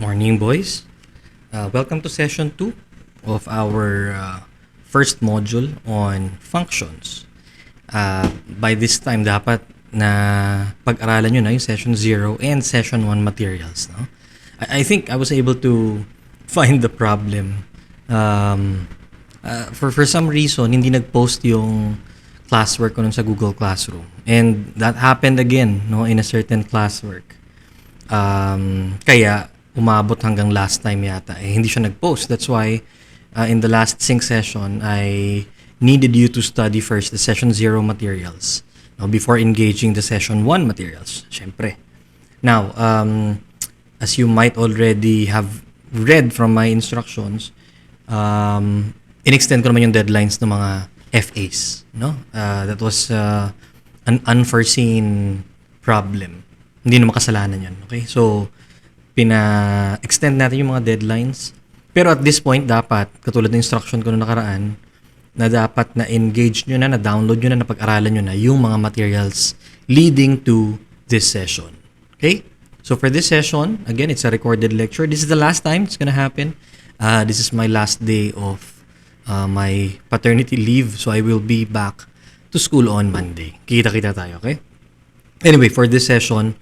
Morning, boys. Welcome to session 2 of our first module on functions. By this time, dapat na pag-aralan nyo na yung session 0 and session 1 materials. No? I think I was able to find the problem. For some reason, hindi nag-post yung classwork ko nun sa Google Classroom. And that happened again in a certain classwork. Kaya umabot hanggang last time yata. Hindi siya nag-post. That's why in the last sync session, I needed you to study first the session 0 materials before engaging the session 1 materials. Syempre. Now, as you might already have read from my instructions, in-extend ko naman yung deadlines ng mga FAs. That was an unforeseen problem. Hindi naman kasalanan yun. Okay? So, pina-extend natin yung mga deadlines. Pero at this point, dapat, katulad ng instruction ko noong nakaraan, na dapat na-engage nyo na download nyo na, napag-aralan nyo na yung mga materials leading to this session. Okay? So for this session, again, it's a recorded lecture. This is the last time it's gonna happen. This is my last day of my paternity leave. So I will be back to school on Monday. Kita-kita tayo, okay? Anyway, for this session,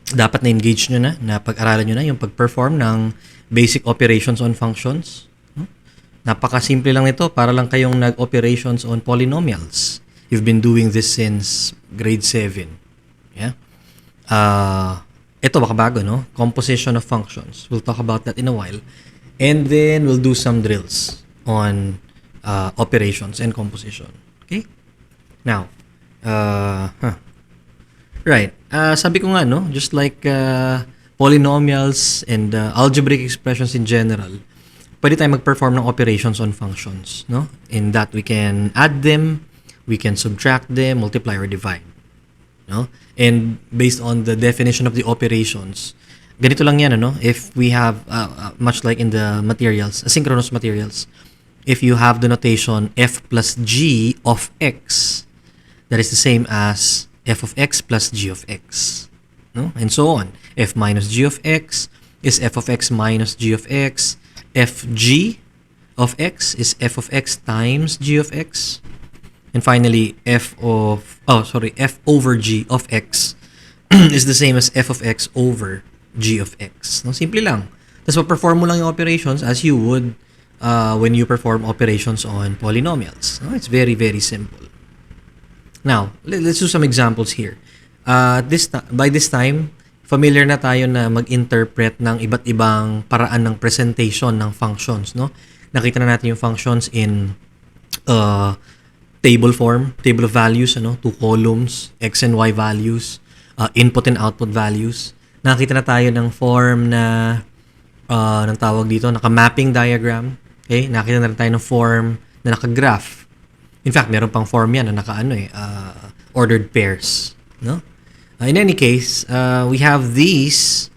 dapat na-engage nyo na pag-aralan nyo na yung pag-perform ng basic operations on functions. Napaka-simple lang nito, para lang kayong nag-operations on polynomials. You've been doing this since grade 7. Yeah? Ito baka bago, no? Composition of functions. We'll talk about that in a while. And then we'll do some drills on operations and composition. Okay? Now, right. Sabi ko nga, just like polynomials and algebraic expressions in general, pwede tayo mag-perform ng operations on functions. In that, we can add them, we can subtract them, multiply or divide. And based on the definition of the operations, ganito lang yan, if we have, much like in the materials, asynchronous materials, if you have the notation f plus g of x, that is the same as f of x plus g of x, and so on. F minus g of x is f of x minus g of x. Fg of x is f of x times g of x. And finally, f over g of x is the same as f of x over g of x. Simple lang. Tapos perform mo lang yung operations as you would when you perform operations on polynomials. It's very, very simple. Now, let's do some examples here. By this time, familiar na tayo na mag-interpret ng iba't ibang paraan ng presentation ng functions. Nakita na natin yung functions in table form, table of values, 2 columns, x and y values, input and output values. Nakita na tayo ng form na, ng tawag dito, naka-mapping diagram. Okay? Nakita na rin tayo ng form na naka-graph. In fact, meron pang form yan na ordered pairs. In any case, we have these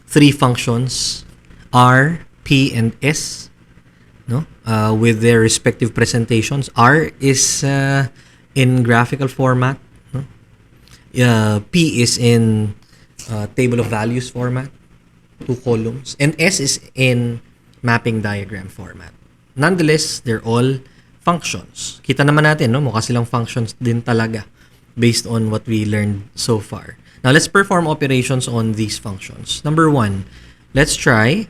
3 functions, R, P, and S, with their respective presentations. R is in graphical format. P is in table of values format, 2 columns. And S is in mapping diagram format. Nonetheless, they're all functions. Kita naman natin, mukha silang functions din talaga based on what we learned so far. Now, let's perform operations on these functions. Number 1, let's try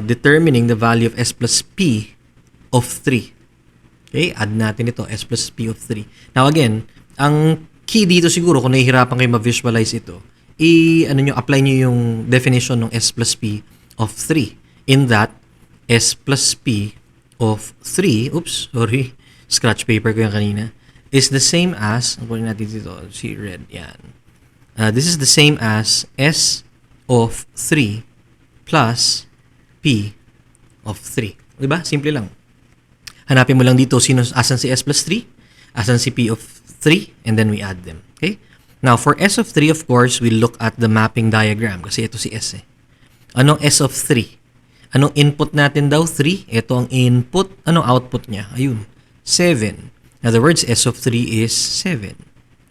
determining the value of s plus p of 3. Okay, add natin ito, s plus p of 3. Now, again, ang key dito siguro, kung nahihirapan kayo ma-visualize ito, apply nyo yung definition ng s plus p of 3. In that, s plus p of 3, scratch paper ko yung kanina, is the same as, ang kunin natin dito, si red, yan. This is the same as s of 3 plus p of 3. Diba? Simple lang. Hanapin mo lang dito asan si s plus 3, asan si p of 3, and then we add them. Okay? Now, for s of 3, of course, we look at the mapping diagram kasi ito si s eh. Anong s of 3? Anong input natin daw? 3. Ito ang input. Anong output niya? Ayun. 7. In other words, S of 3 is 7.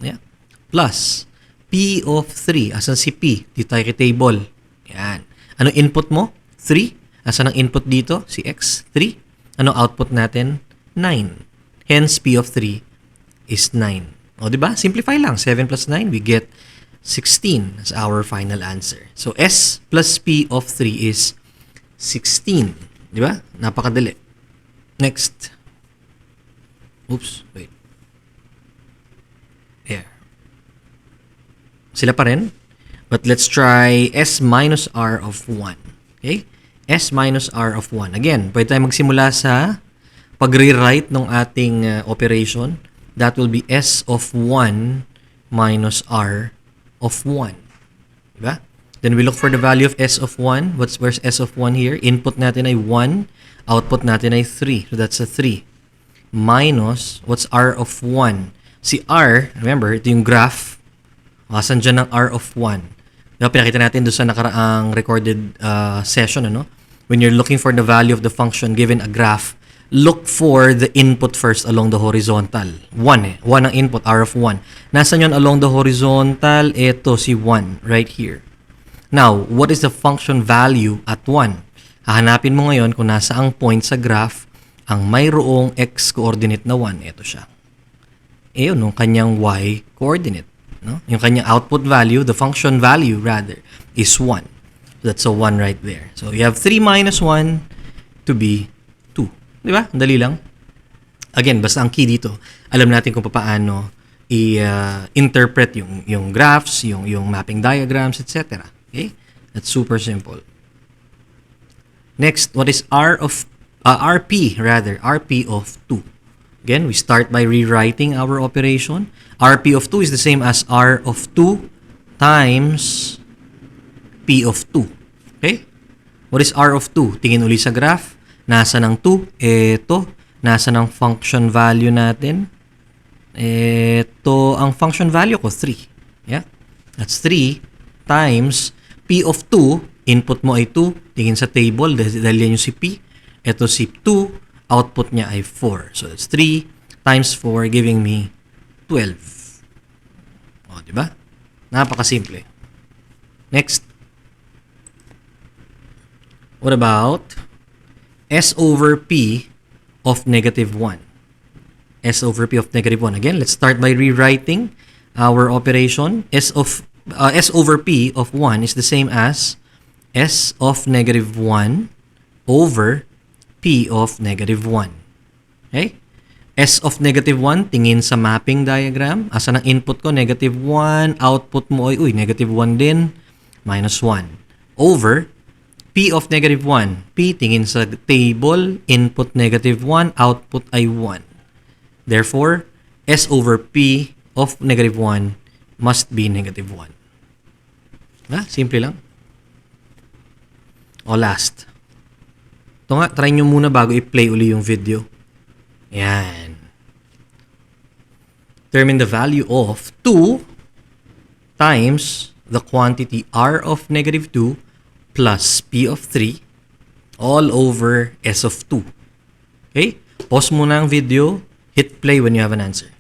Yeah. Plus, P of 3. Asan si P? Dito tayo kay table. Yan. Ano input mo? 3. Asan ang input dito? Si x, 3. Ano output natin? 9. Hence, P of 3 is 9. O, diba? Simplify lang. 7 plus 9, we get 16 as our final answer. So, S plus P of 3 is 16. Diba? Napakadali. Next. Oops, wait. There. Sila pa rin. But let's try S minus R of 1. Okay? S minus R of 1. Again, pwede tayo magsimula sa pag-rewrite ng ating operation. That will be S of 1 minus R of 1. Diba? Then we look for the value of S of 1. Where's S of 1 here? Input natin ay 1. Output natin ay 3. So that's a 3. Minus, what's R of 1? Si R, remember, ito yung graph. Asan dyan ang R of 1? Diba, pinakita natin doon sa nakaraang recorded session, ano? When you're looking for the value of the function given a graph, look for the input first along the horizontal. 1 eh. 1 ang input, R of 1. Nasaan yun along the horizontal? Ito, si 1, right here. Now, what is the function value at 1? Hahanapin mo ngayon kung nasa ang point sa graph ang mayroong x-coordinate na 1. Ito siya. Yun, yung kanyang y-coordinate. No? Yung kanyang output value, the function value rather, is 1. So that's a 1 right there. So you have 3 minus 1 to be 2. Di ba? Ang dali lang. Again, basta ang key dito, alam natin kung paano i-interpret yung graphs, yung mapping diagrams, etc. Okay? That's super simple. Next, what is RP of 2? Again, we start by rewriting our operation. RP of 2 is the same as R of 2 times P of 2. Okay? What is R of 2? Tingin uli sa graph. Nasa ng 2? Ito. Nasa ng function value natin? Ito ang function value ko, 3. Yeah? That's 3 times P of 2. Input mo ay 2. Tingin sa table dahil yan yung si P. Ito si 2. Output niya ay 4. So, that's 3 times 4 giving me 12. O, diba? Napakasimple. Next. What about S over P of negative 1? S over P of negative 1. Again, let's start by rewriting our operation. S over P of 1 is the same as S of negative 1 over P of negative 1. Okay? S of negative 1, tingin sa mapping diagram. Asa ng input ko? Negative 1. Output mo ay, negative 1 din. Minus 1. Over P of negative 1. P, tingin sa table. Input negative 1. Output ay 1. Therefore, S over P of negative 1 must be negative 1. Simple lang. O last. Ito nga, try nyo muna bago i-play uli yung video. Yan. Determine the value of 2 times the quantity R of negative 2 plus P of 3 all over S of 2. Okay? Pause muna ang video. Hit play when you have an answer.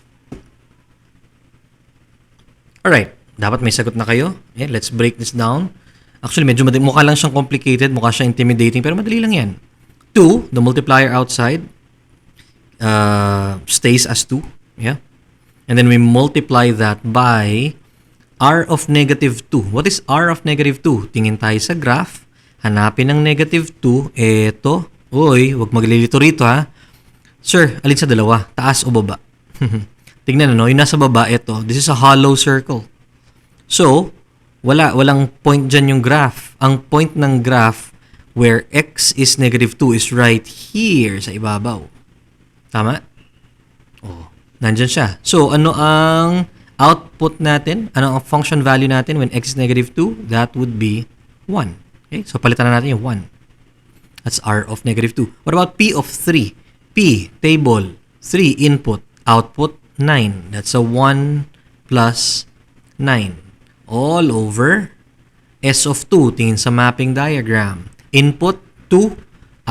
Alright. Dapat may sagot na kayo. Okay, let's break this down. Actually, medyo mukha lang siyang complicated. Mukha siyang intimidating. Pero madali lang yan. 2, the multiplier outside, stays as 2. Yeah? And then we multiply that by R of negative 2. What is R of negative 2? Tingin tayo sa graph. Hanapin ang negative 2. Eto. Uy, wag maglilito rito ha. Sir, alin sa dalawa? Taas o baba? Tingnan yung nasa baba, ito. This is a hollow circle. So, walang point dyan yung graph. Ang point ng graph where x is negative 2 is right here sa ibabaw. Tama? Oh, nandyan siya. So, ano ang output natin? Ano ang function value natin when x is negative 2? That would be 1. Okay? So, palitan na natin yung 1. That's R of negative 2. What about P of 3? P, table, 3, input, output, 9. That's a 1 plus 9. All over S of 2. Tingin sa mapping diagram. Input 2,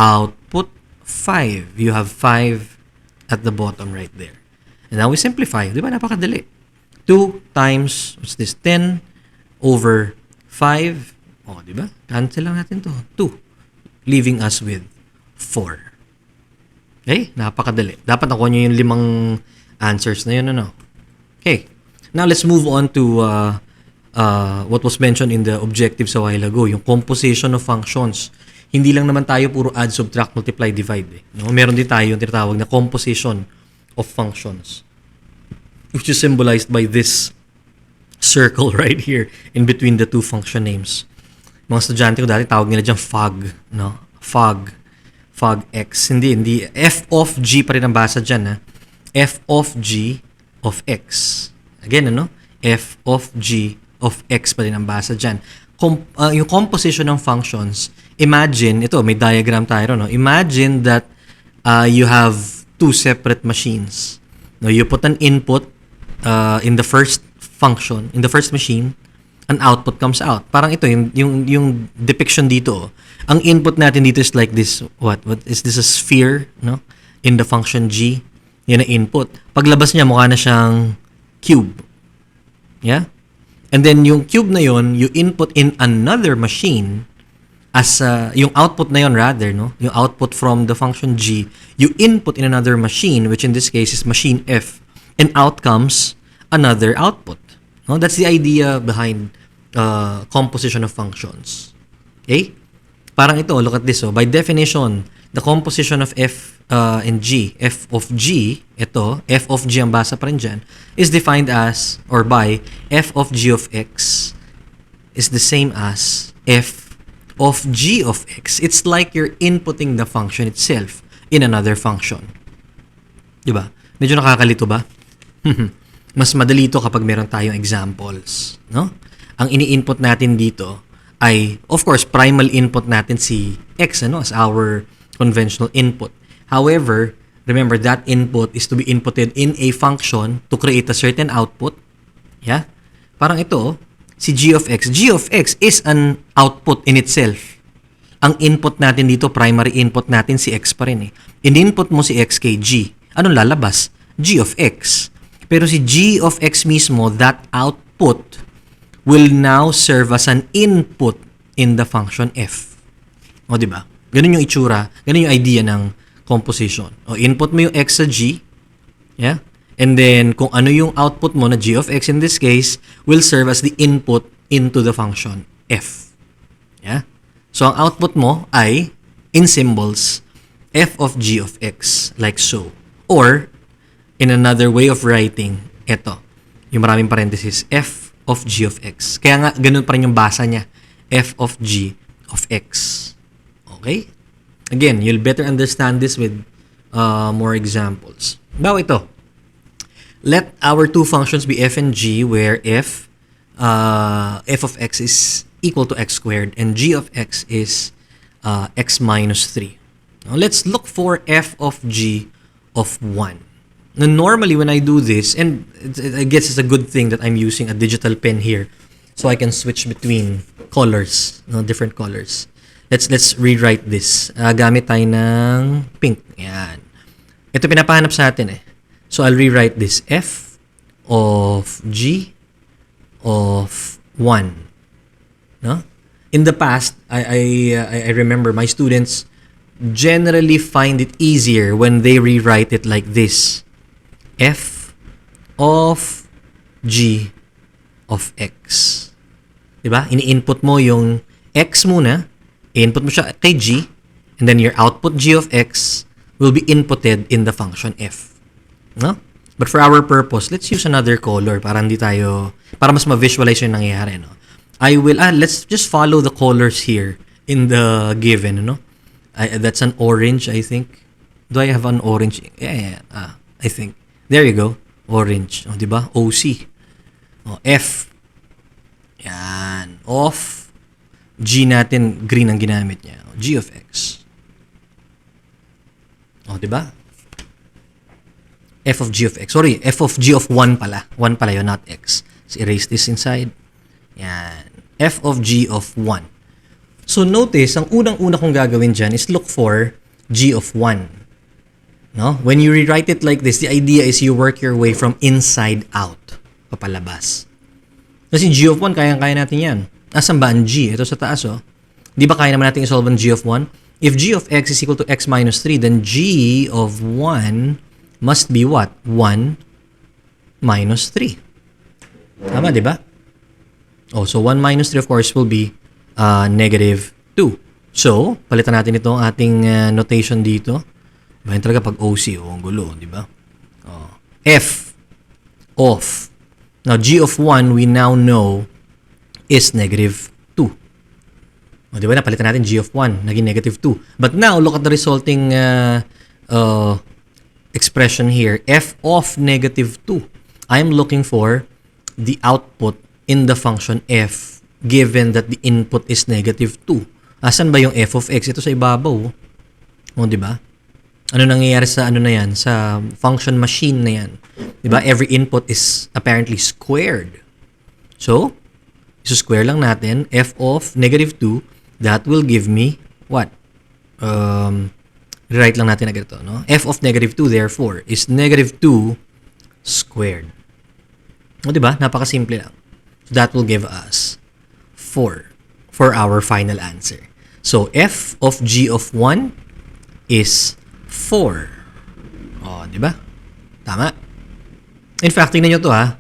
output 5. You have 5 at the bottom right there. And now we simplify. Di ba? Napakadali. 2 times, what's this? 10 over 5. O, di ba? Cancel lang natin to. 2. Leaving us with 4. Okay? Napakadali. Dapat nakuha nyo yung 5 answers na yun, ano? Okay. Now, let's move on to what was mentioned in the objectives a while ago, yung composition of functions. Hindi lang naman tayo puro add, subtract, multiply, divide. No? Meron din tayo yung tinatawag na composition of functions, which is symbolized by this circle right here in between the two function names. Mga estudyante ko dati, tawag nila dyan fog. No? Fog x. Hindi. F of g pa rin ang basa dyan. Ha? F of g of x. Again, ano? F of g of x pa rin ang basa dyan. Yung composition ng functions, imagine, ito, may diagram tayo, no? Imagine that you have 2 separate machines. No, you put an input in the first function, in the first machine, an output comes out. Parang ito, yung depiction dito. Ang input natin dito is like this. What is this, a sphere, no? In the function g. Yan ang input. Paglabas niya, mukha na siyang cube. Yeah? And then yung cube na yon, you input in another machine as yung output na yon rather, no? Yung output from the function g, you input in another machine, which in this case is machine f, and out comes another output. No? That's the idea behind composition of functions. Okay? Parang ito, look at this. By definition, the composition of f and g, f of g, ito, f of g ang basa pa rin dyan, is defined as, or by, f of g of x is the same as f of g of x. It's like you're inputting the function itself in another function. Diba? Medyo nakakalito ba? Mas madali ito kapag meron tayong examples. No? Ang ini-input natin dito ay, of course, primal input natin si x, ano, as our conventional input. However, remember that input is to be inputted in a function to create a certain output. Yeah? Parang ito, si g of x. G of x is an output in itself. Ang input natin dito, primary input natin si x pa rin eh. In-input mo si x kay g. Anong lalabas? G of x. Pero si g of x mismo, that output will now serve as an input in the function f. O, diba? Ganun yung itsura, ganun yung idea ng composition. O, input mo yung x sa g, yeah? And then, kung ano yung output mo na g of x in this case, will serve as the input into the function f. Yeah? So, ang output mo ay, in symbols, f of g of x, like so. Or, in another way of writing, eto, yung maraming parenthesis, f of g of x. Kaya nga, ganun pa rin yung basa niya, f of g of x. Okay? Again, you'll better understand this with more examples. Now, ito. Let our two functions be f and g, where f of x is equal to x squared and g of x is x minus 3. Now, let's look for f of g of 1. Now, normally, when I do this, and I guess it's a good thing that I'm using a digital pen here so I can switch between colors, different colors. Let's rewrite this. Gamit tayo ng pink. Yan. Ito pinapahanap sa atin eh. So, I'll rewrite this. F of G of 1. No? In the past, I remember my students generally find it easier when they rewrite it like this. F of G of X. Diba? Ini-input mo yung X muna, input mo siya kay G, and then your output G of X will be inputted in the function F. No? But for our purpose, let's use another color para mas ma-visualize yung nangyayari, no? Let's just follow the colors here in the given, no? That's an orange, I think. Do I have an orange? Yeah. I think. There you go. Orange. O, diba? OC. O, F. Yan. Of G natin, green ang ginamit niya. G of X. O, diba? F of G of X. Sorry, F of G of 1 pala. 1 pala yun, not X. So, erase this inside. Yan. F of G of 1. So, notice, ang unang-una kong gagawin dyan is look for G of 1. No? When you rewrite it like this, the idea is you work your way from inside out. Papalabas. Kasi G of 1, kayang-kaya natin yan. Asan ba ang g? Ito sa taas, oh. Di ba kaya naman natin isolve ang g of 1? If g of x is equal to x minus 3, then g of 1 must be what? 1 minus 3. Tama, di ba? Oh, so 1 minus 3, of course, will be negative 2. So, palitan natin ito ang ating notation dito. Bayan talaga pag OC, ang gulo, di ba? Oh. F of, now g of 1, we now know is negative 2. O, di ba? Napalitan natin g of 1, naging negative 2. But now, look at the resulting expression here. F of negative 2. I'm looking for the output in the function f given that the input is negative 2. Asan ba yung f of x? Ito sa ibabaw. O, di ba? Ano nangyayari sa ano na yan? Sa function machine na yan. Di ba? Every input is apparently squared. So, iso-square lang natin f of negative 2. That will give me what? Rewrite lang natin agad ito, no? F of negative 2, therefore, is negative 2 squared. O, diba? Napakasimple lang. So, that will give us 4 for our final answer. So, f of g of 1 is 4. O, diba? Tama. In fact, tingnan nyo to, ha?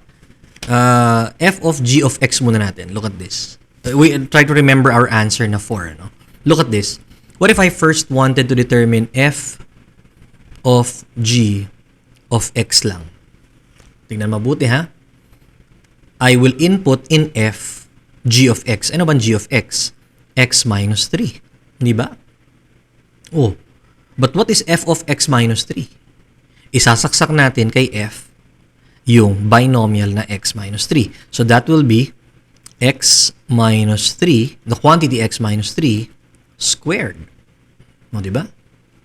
F of g of x muna natin. Look at this. We try to remember our answer na 4. No? Look at this. What if I first wanted to determine f of g of x lang? Tingnan mabuti, ha? I will input in f g of x. Ano ba g of x? X minus 3. Hindi ba? Oh. But what is f of x minus 3? Isasaksak natin kay f yung binomial na x minus 3. So that will be x minus 3, the quantity x minus 3 squared. O, diba?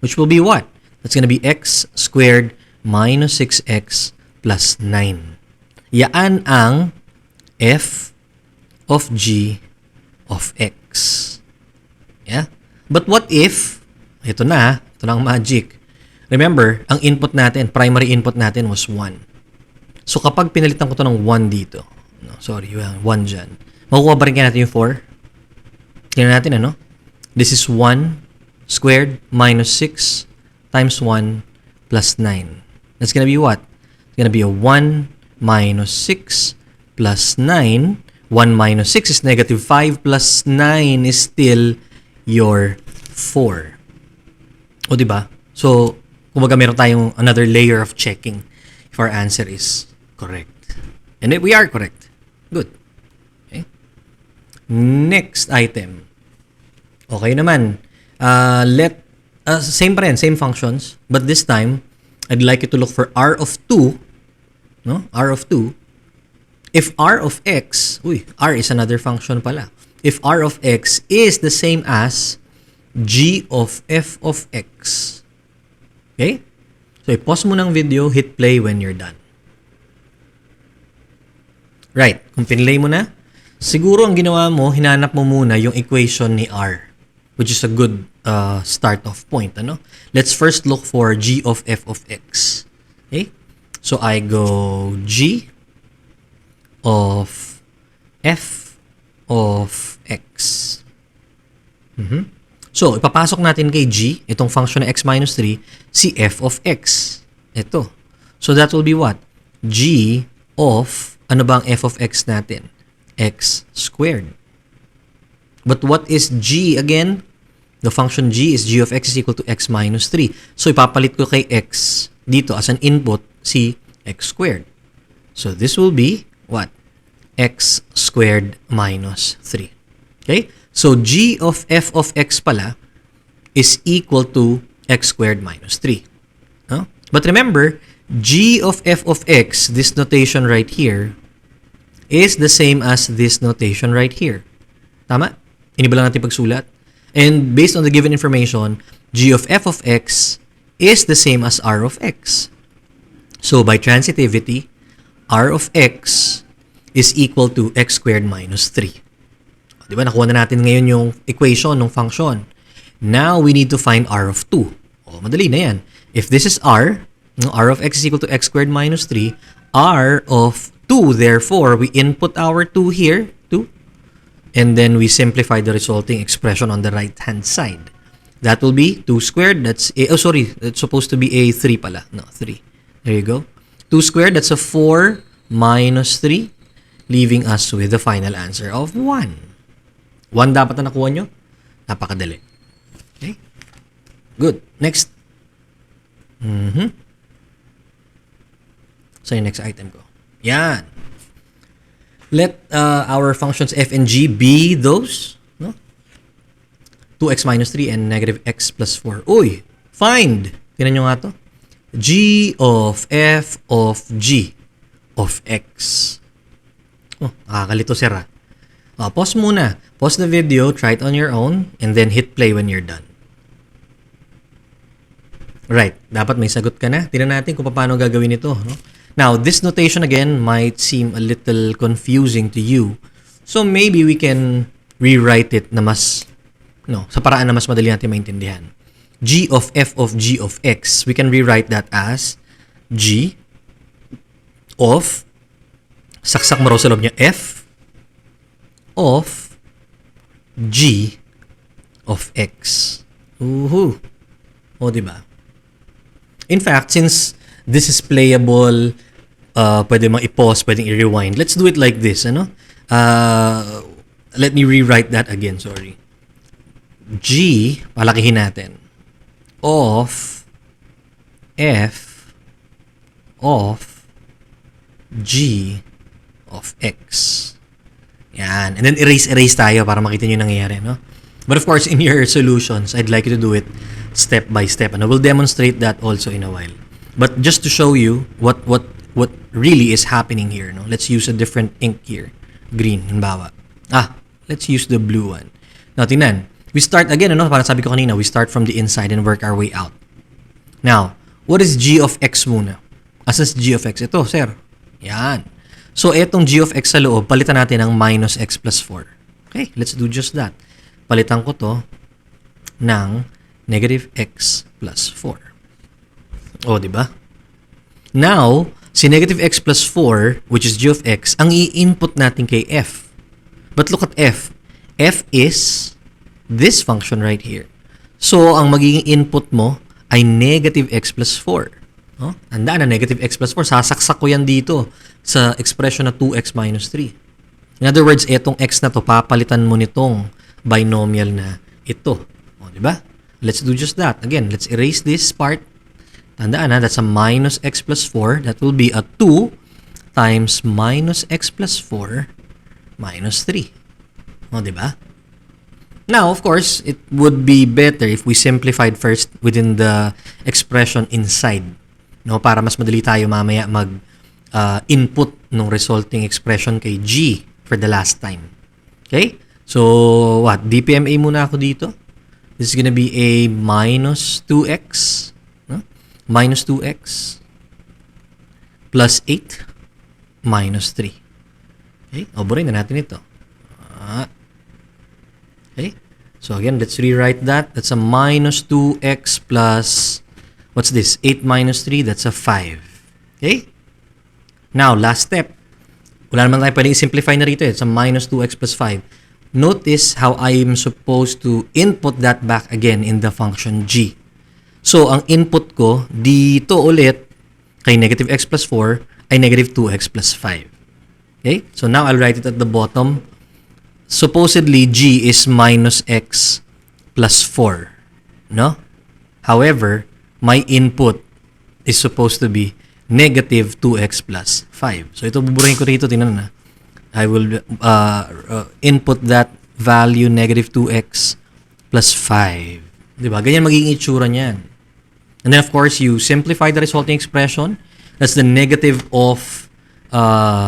Which will be what? That's gonna be x squared minus 6x plus 9. Yaan ang f of g of x. Yeah? But what if, ito na ang magic. Remember, ang input natin, primary input natin was 1. So, kapag pinalitan ko to ng 1 dito, no, sorry, 1 dyan, makukuha ba rin kaya natin yung 4? Tingnan natin, ano? This is 1 squared minus 6 times 1 plus 9. That's gonna be what? It's gonna be a 1 minus 6 plus 9. 1 minus 6 is negative 5 plus 9 is still your 4. O, diba? So, kumbaga meron tayong another layer of checking if our answer is correct. And we are correct. Good. Okay. Next item. Okay naman. Same pa rin, same functions. But this time, I'd like you to look for r of 2. No? R of 2. If r of x, r is another function pala. If r of x is the same as g of f of x. Okay? So, i-pause mo ng video, hit play when you're done. Right. Kung pinlay mo na, siguro ang ginawa mo, hinanap mo muna yung equation ni r, which is a good start-off point. Ano? Let's first look for g of f of x. Okay? So, I go g of f of x. So, ipapasok natin kay g, itong function na x minus 3, si f of x. Ito. So, that will be what? G of, ano ba ang f of x natin? X squared. But what is g again? The function g is g of x is equal to x minus 3. So, ipapalit ko kay x dito as an input si x squared. So, this will be what? X squared minus 3. Okay? So, g of f of x pala is equal to x squared minus 3. No? But remember, g of f of x, this notation right here, is the same as this notation right here. Tama? Iniba lang natin pagsulat. And based on the given information, g of f of x is the same as r of x. So, by transitivity, r of x is equal to x squared minus 3. Di ba? Nakuha na natin ngayon yung equation ng function. Now, we need to find r of 2. O, madali na yan. If this is r of x is equal to x squared minus 3, r of 2, therefore, we input our 2 here, 2, and then we simplify the resulting expression on the right-hand side. That will be 2 squared, that's it's supposed to be a 3 pala. No, 3. There you go. 2 squared, that's a 4 minus 3, leaving us with the final answer of 1. 1 dapat na nakuha nyo? Napakadali. Okay? Good. Next. So, yung next item ko. Yan. Let our functions f and g be those, no? 2x minus 3 and negative x plus 4. Uy! Find! Tinan nyo nga to. G of f of g of x. Oh, nakakalito sir ah. Pause muna. Pause the video, try it on your own, and then hit play when you're done. Right. Dapat may sagot ka na. Tingnan natin kung paano gagawin ito. No? Now, this notation again might seem a little confusing to you. So, maybe we can rewrite it na mas, sa paraan na mas madali natin maintindihan. G of f of g of x, we can rewrite that as g of, saksak mo raw sa loob niya, f of g of x. Uhu. O, diba? In fact, since this is playable, pwede mang i-pause, pwedeng i-rewind. Let's do it like this, ano? Let me rewrite that again, sorry. G, palakihin natin, of f of g of x. Yan. And then erase tayo para makita nyo yung nangyayari, no? But of course, in your solutions, I'd like you to do it step by step. And I will demonstrate that also in a while. But just to show you what really is happening here, no? Let's use a different ink here. Green, halimbawa. Let's use the blue one. Now, tingnan. We start again, parang sabi ko kanina, we start from the inside and work our way out. Now, what is g of x muna? Asas g of x? Ito, sir. Yan. So, etong g of x sa loob, palitan natin ng minus x plus 4. Okay, let's do just that. Palitan ko to ng negative x plus 4. O, diba? Now, si negative x plus 4, which is g of x, ang i-input natin kay f. But look at f. F is this function right here. So, ang magiging input mo ay negative x plus 4. No? Tandaan na negative x plus 4. Sasaksak ko yan dito sa expression na 2x minus 3. In other words, etong x na to, papalitan mo nitong binomial na ito. O, diba? Let's do just that. Again, let's erase this part. Tandaan na, that's a minus x plus 4. That will be a 2 times minus x plus 4 minus 3. O, diba? Now, of course, it would be better if we simplified first within the expression inside. No, para mas madali tayo mamaya mag-input ng resulting expression kay g for the last time. Okay? So, what? DPMA muna ako dito. This is gonna be a minus 2x. No? Minus 2x plus 8 minus 3. Okay? Oborin na natin ito. Okay? So, again, let's rewrite that. That's a minus 2x plus, what's this? 8 minus 3, that's a 5. Okay? Now, last step. Wala naman tayo pwedeng simplify na rito. It's a minus 2x plus 5. Notice how I am supposed to input that back again in the function g. So, ang input ko dito ulit kay negative x plus 4 ay negative 2x plus 5. Okay? So, now I'll write it at the bottom. Supposedly, g is minus x plus 4. No? However, my input is supposed to be negative 2x plus 5. So, ito buburahin ko rito. Tingnan na. I will input that value negative 2x plus 5. Diba? Ganyan magiging itsura niyan. And then, of course, you simplify the resulting expression. That's the negative of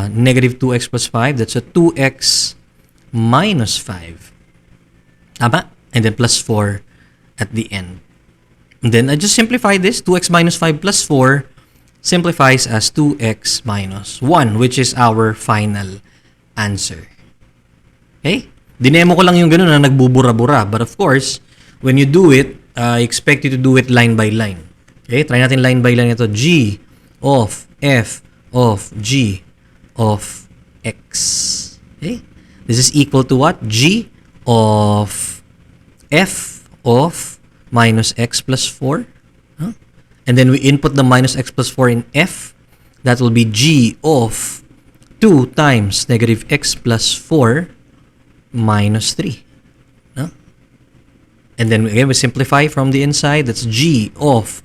negative 2x plus 5. That's a 2x minus 5. Tama? And then plus 4 at the end. And then I just simplify this. 2x minus 5 plus 4 simplifies as 2x minus 1, which is our final answer. Okay? Dinemo ko lang yung ganun na nagbubura-bura. But of course, when you do it, I expect you to do it line by line. Okay? Try natin line by line ito. G of f of g of x. Okay? This is equal to what? G of f of minus x plus 4. Huh? And then we input the minus x plus 4 in f. That will be g of 2 times negative x plus 4 minus 3. Huh? And then again, we simplify from the inside. That's g of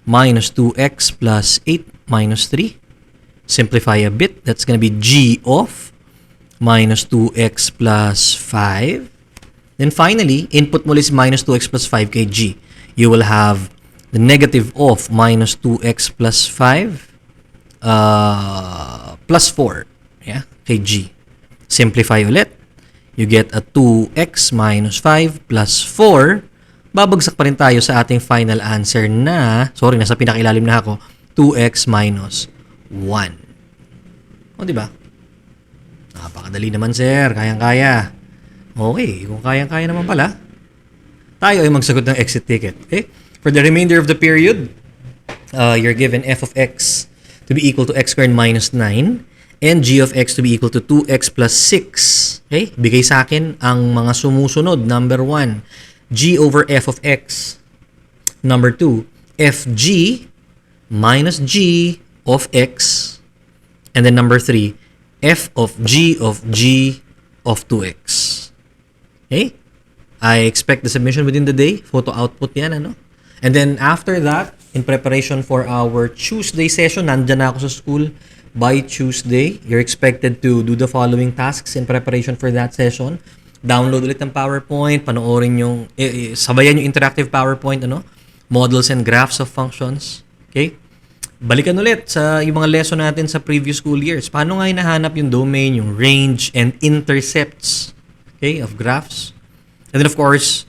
minus 2x plus 8 minus 3. Simplify a bit. That's going to be g of minus 2x plus 5. Then finally, input mo is minus 2x plus 5 kay g. You will have the negative of minus 2x plus 5 plus 4. Yeah, kay g. Simplify ulit. You get a 2x minus 5 plus 4. Babagsak pa rin tayo sa ating final answer na, sorry, nasa pinakailalim na ako, 2x minus 1. O, diba? Napakadali naman, sir. Kayang-kaya. Okay, kung kayang-kaya naman pala, tayo ay magsagot ng exit ticket. Okay? For the remainder of the period, you're given f of x to be equal to x squared minus 9 and g of x to be equal to 2x plus 6. Okay? Bigay sa akin ang mga sumusunod. Number 1, g over f of x. Number 2, fg minus g of x. And then number 3, f of g of 2x. Okay? I expect the submission within the day. Photo output yan, ano? And then after that, in preparation for our Tuesday session, nandyan na ako sa school. By Tuesday, you're expected to do the following tasks in preparation for that session. Download ulit ng PowerPoint, panoorin yung, sabayan yung interactive PowerPoint, ano? Models and graphs of functions. Okay? Balikan ulit sa yung mga lesson natin sa previous school years. Paano nga hinahanap yung domain, yung range, and intercepts, okay, of graphs. And then of course,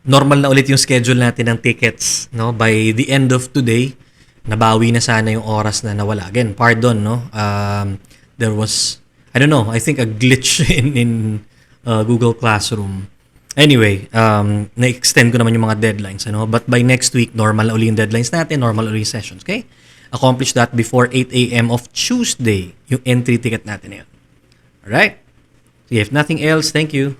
normal na ulit yung schedule natin ng tickets, no? By the end of today, nabawi na sana yung oras na nawala. Again, pardon, no? There was, I don't know, I think a glitch in Google Classroom. Anyway, na-extend ko naman yung mga deadlines, ano? But by next week, normal na uli yung deadlines natin, normal uli yung sessions, okay? Accomplish that before 8 a.m. of Tuesday, yung entry ticket natin na yun. Alright? So if nothing else, thank you.